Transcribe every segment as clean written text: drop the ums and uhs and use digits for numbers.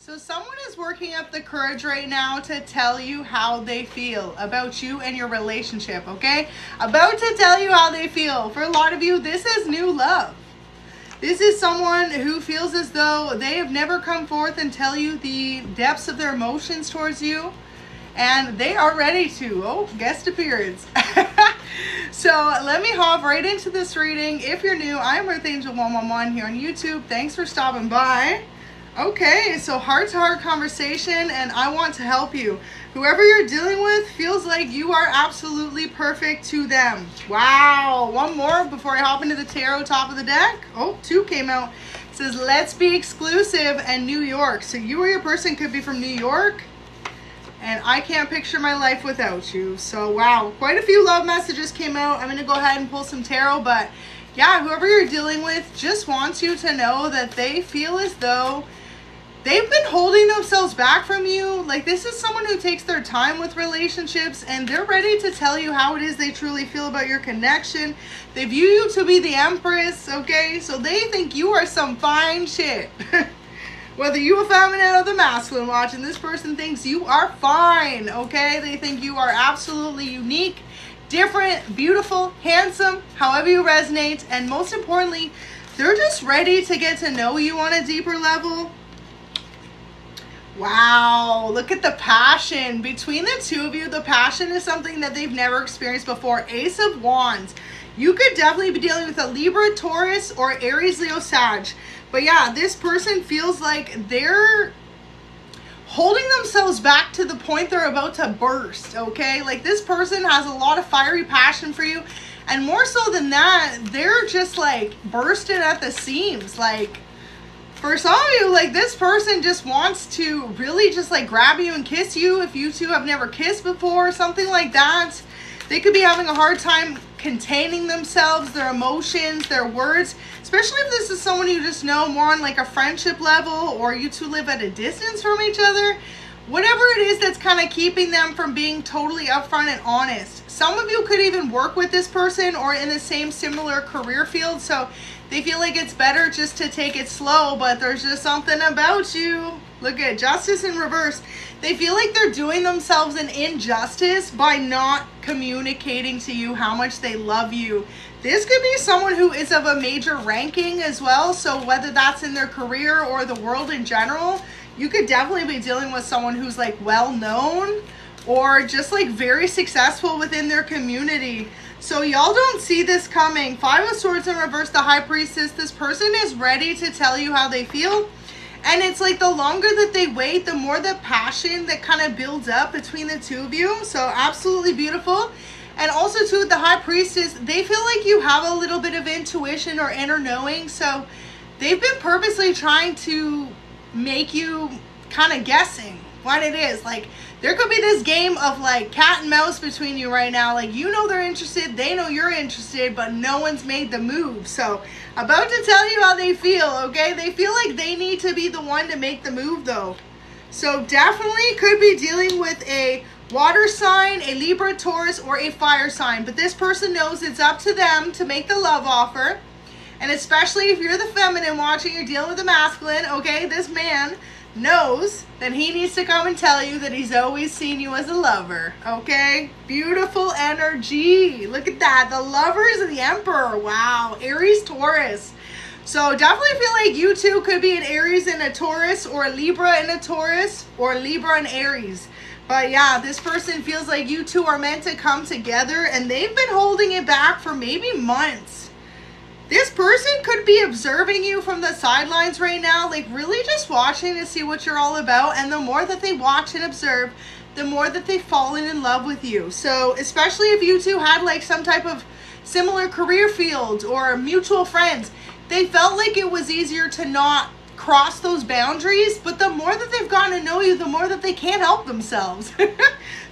So someone is working up the courage right now to tell you how they feel about you and your relationship, okay? About to tell you how they feel. For a lot of you, this is new love. This is someone who feels as though they have never come forth and tell you the depths of their emotions towards you. And they are ready to. Oh, guest appearance. So let me hop right into this reading. If you're new, I'm ᴛᴜ111 here on YouTube. Thanks for stopping by. Okay, so heart-to-heart conversation, and I want to help you. Whoever you're dealing with feels like you are absolutely perfect to them. Wow. One more before I hop into the tarot top of the deck. Oh, two came out. It says, let's be exclusive, and New York. So you or your person could be from New York, and I can't picture my life without you. So wow, quite a few love messages came out. I'm going to go ahead and pull some tarot, but yeah, whoever you're dealing with just wants you to know that they feel as though they've been holding themselves back from you. Like, this is someone who takes their time with relationships, and they're ready to tell you how it is they truly feel about your connection. They view you to be the Empress, okay? So they think you are some fine shit. Whether you are feminine or the masculine watching, this person thinks you are fine, okay? They think you are absolutely unique, different, beautiful, handsome, however you resonate. And most importantly, they're just ready to get to know you on a deeper level. Wow, look at the passion. Between the two of you, the passion is something that they've never experienced before. Ace of Wands. You could definitely be dealing with a Libra, Taurus, or Aries, Leo, Sag. But yeah, this person feels like they're holding themselves back to the point they're about to burst, okay? Like, this person has a lot of fiery passion for you. And more so than that, they're just like bursting at the seams. Like, for some of you, like, this person just wants to really just like grab you and kiss you if you two have never kissed before, something like that. They could be having a hard time containing themselves, their emotions, their words, especially if this is someone you just know more on like a friendship level, or you two live at a distance from each other. Whatever it is that's kind of keeping them from being totally upfront and honest. Some of you could even work with this person or in the same similar career field, so they feel like it's better just to take it slow, but there's just something about you. Look at Justice in reverse. They feel like they're doing themselves an injustice by not communicating to you how much they love you. This could be someone who is of a major ranking as well, so whether that's in their career or the world in general, you could definitely be dealing with someone who's like well known or just like very successful within their community. So y'all don't see this coming. Five of Swords in reverse, the High Priestess. This person is ready to tell you how they feel. And it's like the longer that they wait, the more the passion that kind of builds up between the two of you. So absolutely beautiful. And also too, with the High Priestess, they feel like you have a little bit of intuition or inner knowing. So they've been purposely trying to make you kind of guessing what it is. Like, there could be this game of like cat and mouse between you right now. Like, you know they're interested, they know you're interested, but no one's made the move. So about to tell you how they feel, okay? They feel like they need to be the one to make the move though. So definitely could be dealing with a water sign, a Libra, Taurus, or a fire sign. But this person knows it's up to them to make the love offer. And especially if you're the feminine watching, you're dealing with the masculine, okay? This man knows that he needs to come and tell you that he's always seen you as a lover, okay? Beautiful energy. Look at that. The Lovers and the Emperor. Wow. Aries, Taurus. So definitely feel like you two could be an Aries and a Taurus, or a Libra and a Taurus, or Libra and Aries. But yeah, this person feels like you two are meant to come together, and they've been holding it back for maybe months. This person could be observing you from the sidelines right now, like really just watching to see what you're all about. And the more that they watch and observe, the more that they've fallen in love with you. So especially if you two had like some type of similar career field or mutual friends, they felt like it was easier to not cross those boundaries. But the more that they've gotten to know you, the more that they can't help themselves.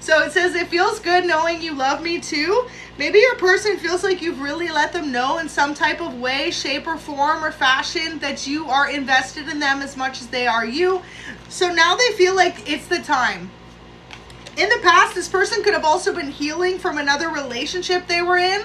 So it says, it feels good knowing you love me too. Maybe your person feels like you've really let them know in some type of way, shape or form or fashion that you are invested in them as much as they are you. So now they feel like it's the time. In the past, this person could have also been healing from another relationship they were in.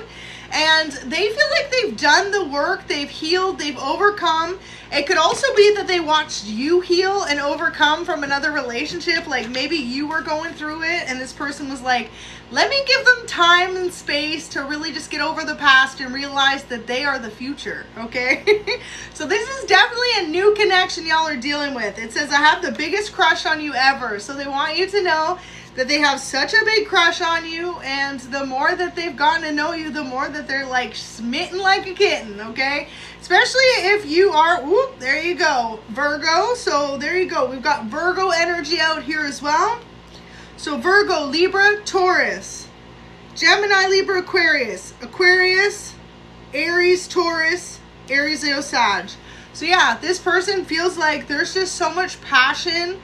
And they feel like they've done the work, they've healed, they've overcome. It could also be that they watched you heal and overcome from another relationship. Like maybe you were going through it and this person was like, let me give them time and space to really just get over the past and realize that they are the future, okay? So this is definitely a new connection y'all are dealing with. It says, I have the biggest crush on you ever. So they want you to know that they have such a big crush on you, and the more that they've gotten to know you, the more that they're like smitten like a kitten, okay? Especially if you are, whoop, there you go, Virgo. So there you go. We've got Virgo energy out here as well. So Virgo, Libra, Taurus, Gemini, Libra, Aquarius, Aquarius, Aries, Taurus, Aries, Leo, Sag. So yeah, this person feels like there's just so much passion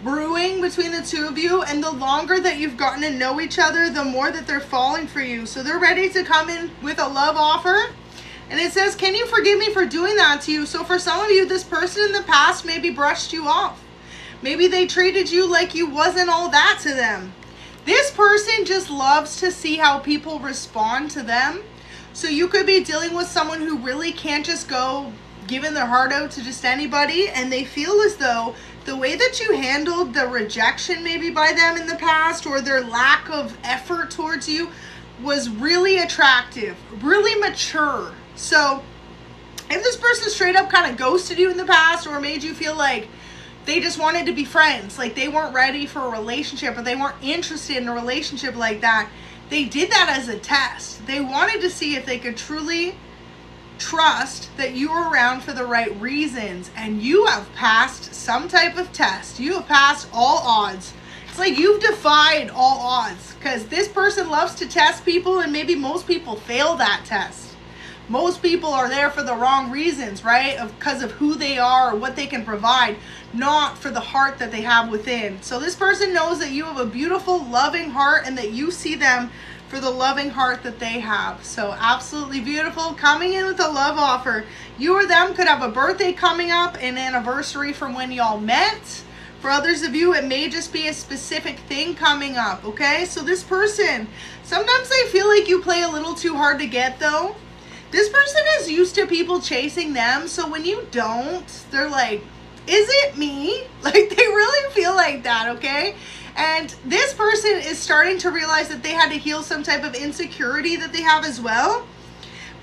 brewing between the two of you, and the longer that you've gotten to know each other, the more that they're falling for you. So they're ready to come in with a love offer. And it says, can you forgive me for doing that to you? So for some of you, this person in the past maybe brushed you off. Maybe they treated you like you wasn't all that to them. This person just loves to see how people respond to them. So you could be dealing with someone who really can't just go giving their heart out to just anybody, and they feel as though the way that you handled the rejection maybe by them in the past, or their lack of effort towards you, was really attractive, really mature. So if this person straight up kind of ghosted you in the past, or made you feel like they just wanted to be friends, like they weren't ready for a relationship, or they weren't interested in a relationship like that, they did that as a test. They wanted to see if they could truly trust that you were around for the right reasons, and you have passed some type of test. You have passed all odds. It's like you've defied all odds, because this person loves to test people, and maybe most people fail that test. Most people are there for the wrong reasons, right? Because of who they are or what they can provide, not for the heart that they have within. So this person knows that you have a beautiful, loving heart, and that you see them for the loving heart that they have. So absolutely beautiful. Coming in with a love offer. You or them could have a birthday coming up, an anniversary from when y'all met. For others of you, it may just be a specific thing coming up, okay? So this person, sometimes they feel like you play a little too hard to get though. This person is used to people chasing them, so when you don't, they're like, is it me? Like they really feel like that, okay? And this person is starting to realize that they had to heal some type of insecurity that they have as well.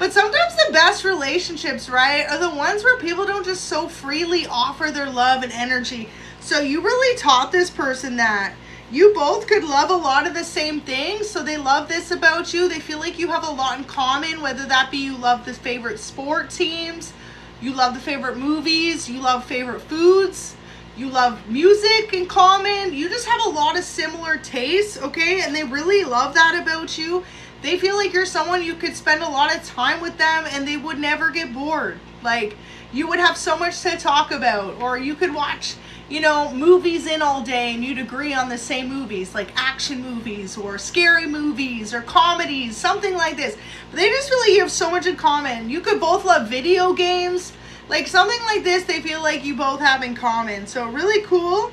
But sometimes the best relationships, right, are the ones where people don't just so freely offer their love and energy. So you really taught this person that you both could love a lot of the same things. So they love this about you. They feel like you have a lot in common, whether that be you love the favorite sport teams, you love the favorite movies, you love favorite foods, you love music in common. You just have a lot of similar tastes, okay? And they really love that about you. They feel like you're someone you could spend a lot of time with them and they would never get bored. Like you would have so much to talk about, or you could watch, you know, movies in all day and you'd agree on the same movies, like action movies or scary movies or comedies, something like this. But they just feel like you have so much in common. You could both love video games. Like something like this, they feel like you both have in common. So really cool.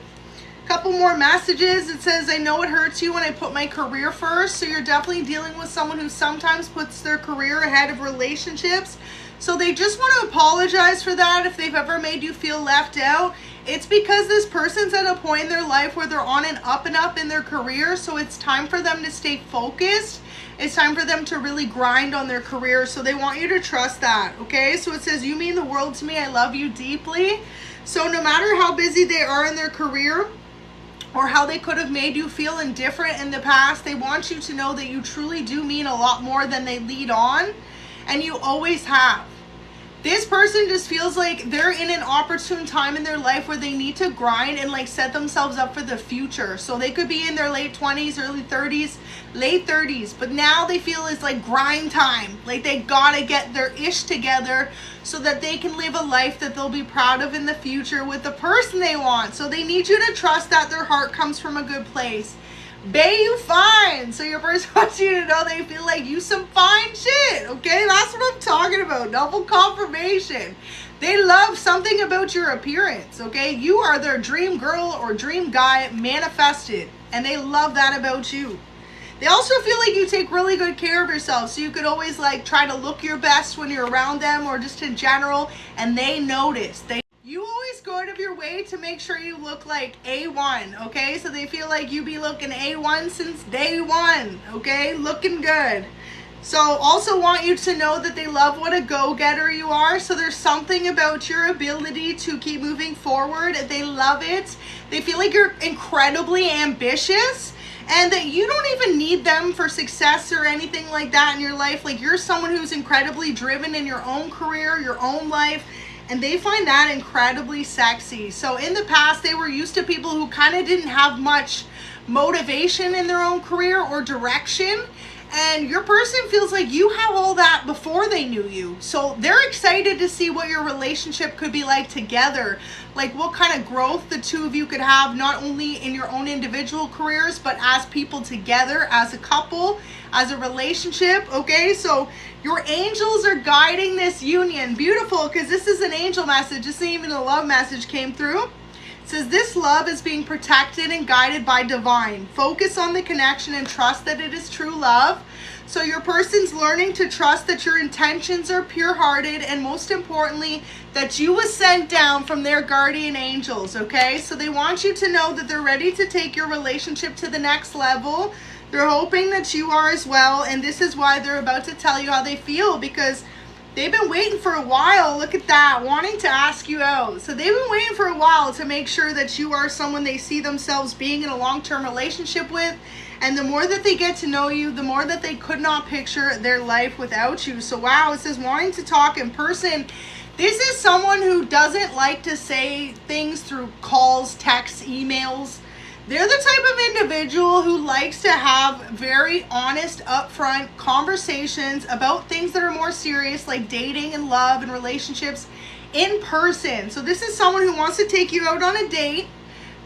Couple more messages. It says, I know it hurts you when I put my career first. So you're definitely dealing with someone who sometimes puts their career ahead of relationships. So they just want to apologize for that if they've ever made you feel left out. It's because this person's at a point in their life where they're on an up and up in their career. So it's time for them to stay focused. It's time for them to really grind on their career. So they want you to trust that, okay? So it says, you mean the world to me. I love you deeply. So no matter how busy they are in their career or how they could have made you feel indifferent in the past, they want you to know that you truly do mean a lot more than they lead on. And you always have. This person just feels like they're in an opportune time in their life where they need to grind and like set themselves up for the future. So they could be in their late 20s, early 30s, late 30s, but now they feel it's like grind time. Like they gotta get their ish together so that they can live a life that they'll be proud of in the future with the person they want. So they need you to trust that their heart comes from a good place. Bae, you fine. So your person wants you to know they feel like you some fine shit, okay? That's what I'm talking about. Double confirmation. They love something about your appearance, okay? You are their dream girl or dream guy manifested, and they love that about you. They also feel like you take really good care of yourself, so you could always like try to look your best when you're around them or just in general, and they notice. You always go out of your way to make sure you look like A1, okay? So they feel like you be looking A1 since day one, okay? Looking good. So also want you to know that they love what a go-getter you are. So there's something about your ability to keep moving forward. They love it. They feel like you're incredibly ambitious and that you don't even need them for success or anything like that in your life. Like, you're someone who's incredibly driven in your own career, your own life, and they find that incredibly sexy. So in the past, they were used to people who kind of didn't have much motivation in their own career or direction. And your person feels like you have all that before they knew you. So they're excited to see what your relationship could be like together. Like what kind of growth the two of you could have, not only in your own individual careers, but as people together, as a couple, as a relationship, okay? So your angels are guiding this union. Beautiful, because this is an angel message. This isn't even a love message came through. It says this love is being protected and guided by divine. Focus on the connection and trust that it is true love. So your person's learning to trust that your intentions are pure-hearted, and most importantly, that you was sent down from their guardian angels, okay? So they want you to know that they're ready to take your relationship to the next level. They're hoping that you are as well, and this is why they're about to tell you how they feel, because they've been waiting for a while. Look at that, wanting to ask you out. So they've been waiting for a while to make sure that you are someone they see themselves being in a long-term relationship with. And the more that they get to know you, the more that they could not picture their life without you. So wow, it says wanting to talk in person. This is someone who doesn't like to say things through calls, texts, emails. They're the type of individual who likes to have very honest, upfront conversations about things that are more serious, like dating and love and relationships, in person. So this is someone who wants to take you out on a date,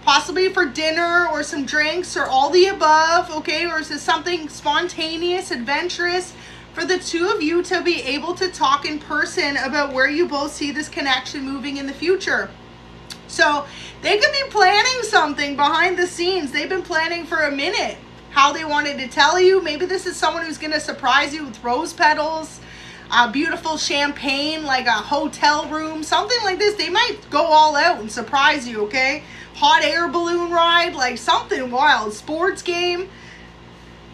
possibly for dinner or some drinks or all the above, okay? Or is this something spontaneous, adventurous, for the two of you to be able to talk in person about where you both see this connection moving in the future. So they could be planning something behind the scenes. They've been planning for a minute how they wanted to tell you. Maybe this is someone who's going to surprise you with rose petals, beautiful champagne, like a hotel room, something like this. They might go all out and surprise you, okay? Hot air balloon ride, like something wild, sports game.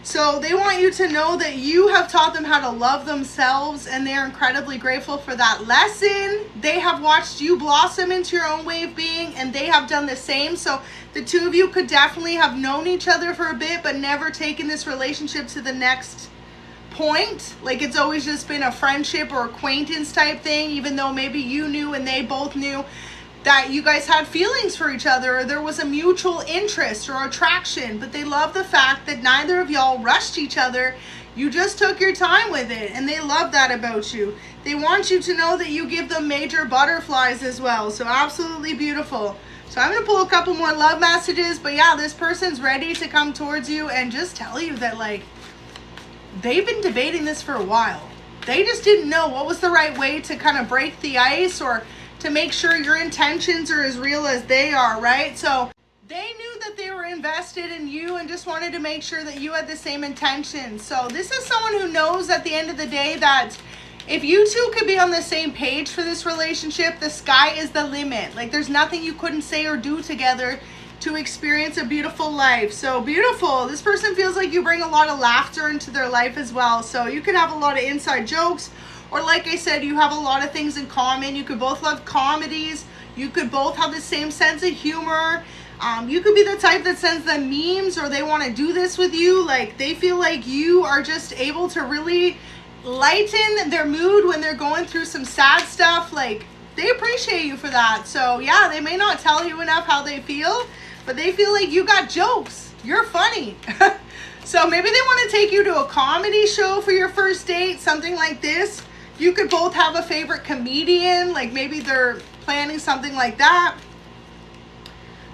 So they want you to know that you have taught them how to love themselves, and they're incredibly grateful for that lesson. They have watched you blossom into your own way of being, and they have done the same. So the two of you could definitely have known each other for a bit, but never taken this relationship to the next point. Like, it's always just been a friendship or acquaintance type thing, even though maybe you knew and they both knew that you guys had feelings for each other, or there was a mutual interest or attraction. But they love the fact that neither of y'all rushed each other. You just took your time with it, and they love that about you. They want you to know that you give them major butterflies as well. So absolutely beautiful. So I'm going to pull a couple more love messages, but yeah, this person's ready to come towards you and just tell you that, like, they've been debating this for a while. They just didn't know what was the right way to kind of break the ice, or to make sure your intentions are as real as they are, right? So they knew that they were invested in you and just wanted to make sure that you had the same intentions. So this is someone who knows at the end of the day that if you two could be on the same page for this relationship, the sky is the limit. Like, there's nothing you couldn't say or do together to experience a beautiful life. So beautiful. This person feels like you bring a lot of laughter into their life as well. So you could have a lot of inside jokes, or like I said, you have a lot of things in common. You could both love comedies. You could both have the same sense of humor. You could be the type that sends them memes, or they want to do this with you. Like, they feel like you are just able to really lighten their mood when they're going through some sad stuff. Like, they appreciate you for that. So yeah, they may not tell you enough how they feel, but they feel like you got jokes. You're funny. So maybe they want to take you to a comedy show for your first date, something like this. You could both have a favorite comedian, like maybe they're planning something like that.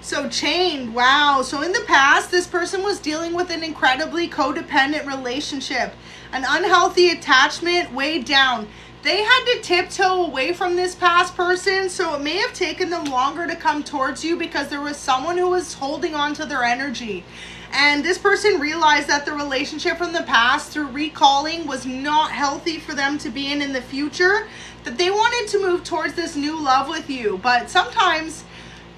So chained, wow. So in the past, this person was dealing with an incredibly codependent relationship, an unhealthy attachment, weighed down. they had to tiptoe away from this past person, so it may have taken them longer to come towards you because there was someone who was holding on to their energy. And this person realized that the relationship from the past, through recalling, was not healthy for them to be in the future, that they wanted to move towards this new love with you. But sometimes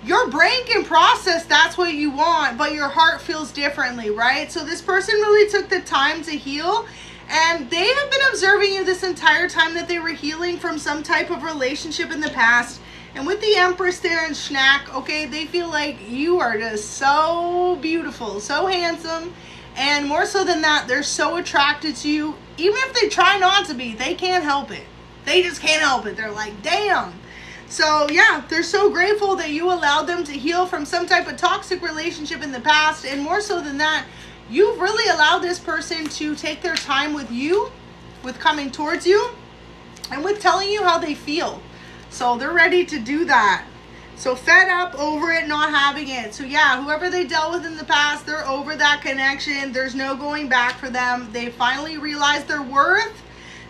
your brain can process that's what you want, but your heart feels differently, right? So this person really took the time to heal, and they have been observing you this entire time that they were healing from some type of relationship in the past. And with the Empress there in Schnack, okay, they feel like you are just so beautiful, so handsome, and more so than that, they're so attracted to you. Even if they try not to be, they can't help it. They just can't help it. They're like, damn. So yeah, they're so grateful that you allowed them to heal from some type of toxic relationship in the past, and more so than that, you've really allowed this person to take their time with you, with coming towards you, and with telling you how they feel. So they're ready to do that. So fed up, over it, not having it. So yeah, whoever they dealt with in the past, they're over that connection. There's no going back for them. They finally realized their worth.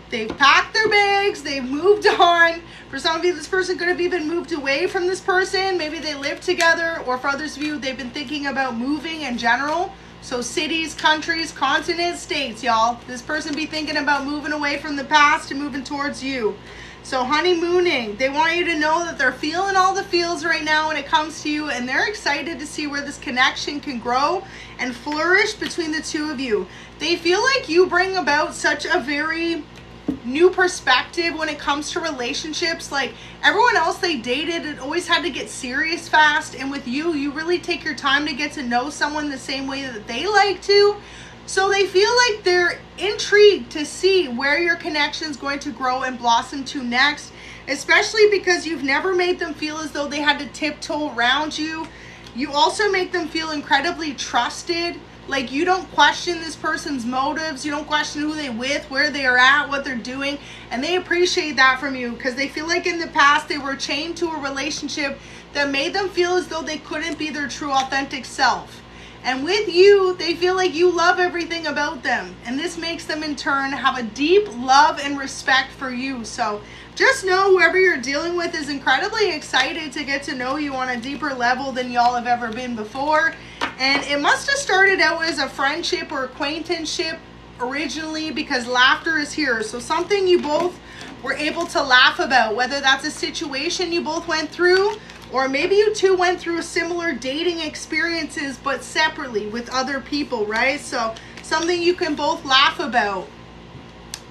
They've packed their bags. They've moved on. For some of you, this person could have even moved away from this person. Maybe they live together. Or for others of you, they've been thinking about moving in general. So cities, countries, continents, states, y'all. This person be thinking about moving away from the past and moving towards you. So honeymooning, they want you to know that they're feeling all the feels right now when it comes to you, and they're excited to see where this connection can grow and flourish between the two of you. They feel like you bring about such a very new perspective when it comes to relationships. Like everyone else they dated, it always had to get serious fast, and with you, you really take your time to get to know someone the same way that they like to. So they feel like they're intrigued to see where your connection is going to grow and blossom to next, especially because you've never made them feel as though they had to tiptoe around you. You also make them feel incredibly trusted. Like you don't question this person's motives. You don't question who they're with, where they are at, what they're doing. And they appreciate that from you because they feel like in the past they were chained to a relationship that made them feel as though they couldn't be their true authentic self. And with you, they feel like you love everything about them. And this makes them in turn have a deep love and respect for you. So just know whoever you're dealing with is incredibly excited to get to know you on a deeper level than y'all have ever been before. And it must have started out as a friendship or acquaintanceship originally, because laughter is here. So something you both were able to laugh about, whether that's a situation you both went through, or maybe you two went through similar dating experiences but separately with other people, right? So something you can both laugh about.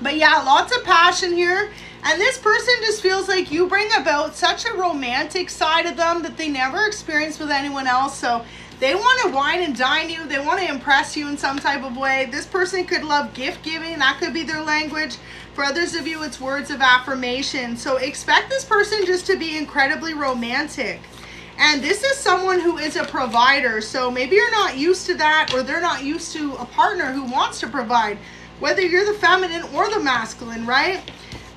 But yeah, lots of passion here. And this person just feels like you bring about such a romantic side of them that they never experienced with anyone else. So they want to wine and dine you. They want to impress you in some type of way. This person could love gift giving. That could be their language. For others of you, it's words of affirmation. So expect this person just to be incredibly romantic. And this is someone who is a provider. So maybe you're not used to that, or they're not used to a partner who wants to provide, whether you're the feminine or the masculine, right?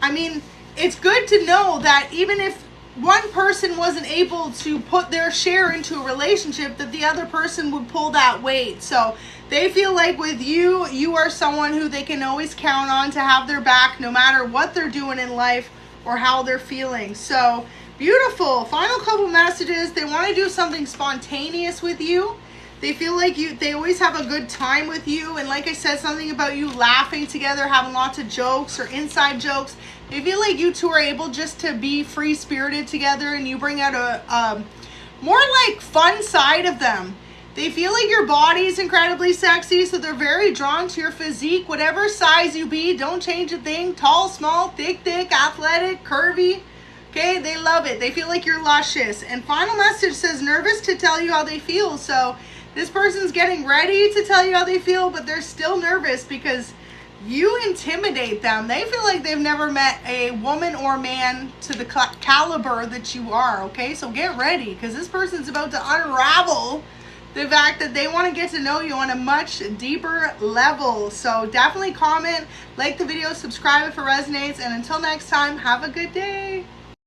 I mean, it's good to know that even if one person wasn't able to put their share into a relationship, that the other person would pull that weight. So they feel like with you, you are someone who they can always count on to have their back no matter what they're doing in life or how they're feeling. So beautiful. Final couple messages. They want to do something spontaneous with you. They feel like they always have a good time with you. And like I said, something about you laughing together, having lots of jokes or inside jokes. They feel like you two are able just to be free-spirited together, and you bring out a more like fun side of them. They feel like your body is incredibly sexy, so they're very drawn to your physique. Whatever size you be, don't change a thing. Tall, small, thick, athletic, curvy. Okay, they love it. They feel like you're luscious. And final message says nervous to tell you how they feel. So this person's getting ready to tell you how they feel, but they're still nervous because you intimidate them. They feel like they've never met a woman or man to the caliber that you are, okay? So get ready, because this person's about to unravel the fact that they want to get to know you on a much deeper level. So definitely comment, like the video, subscribe if it resonates, and until next time, have a good day.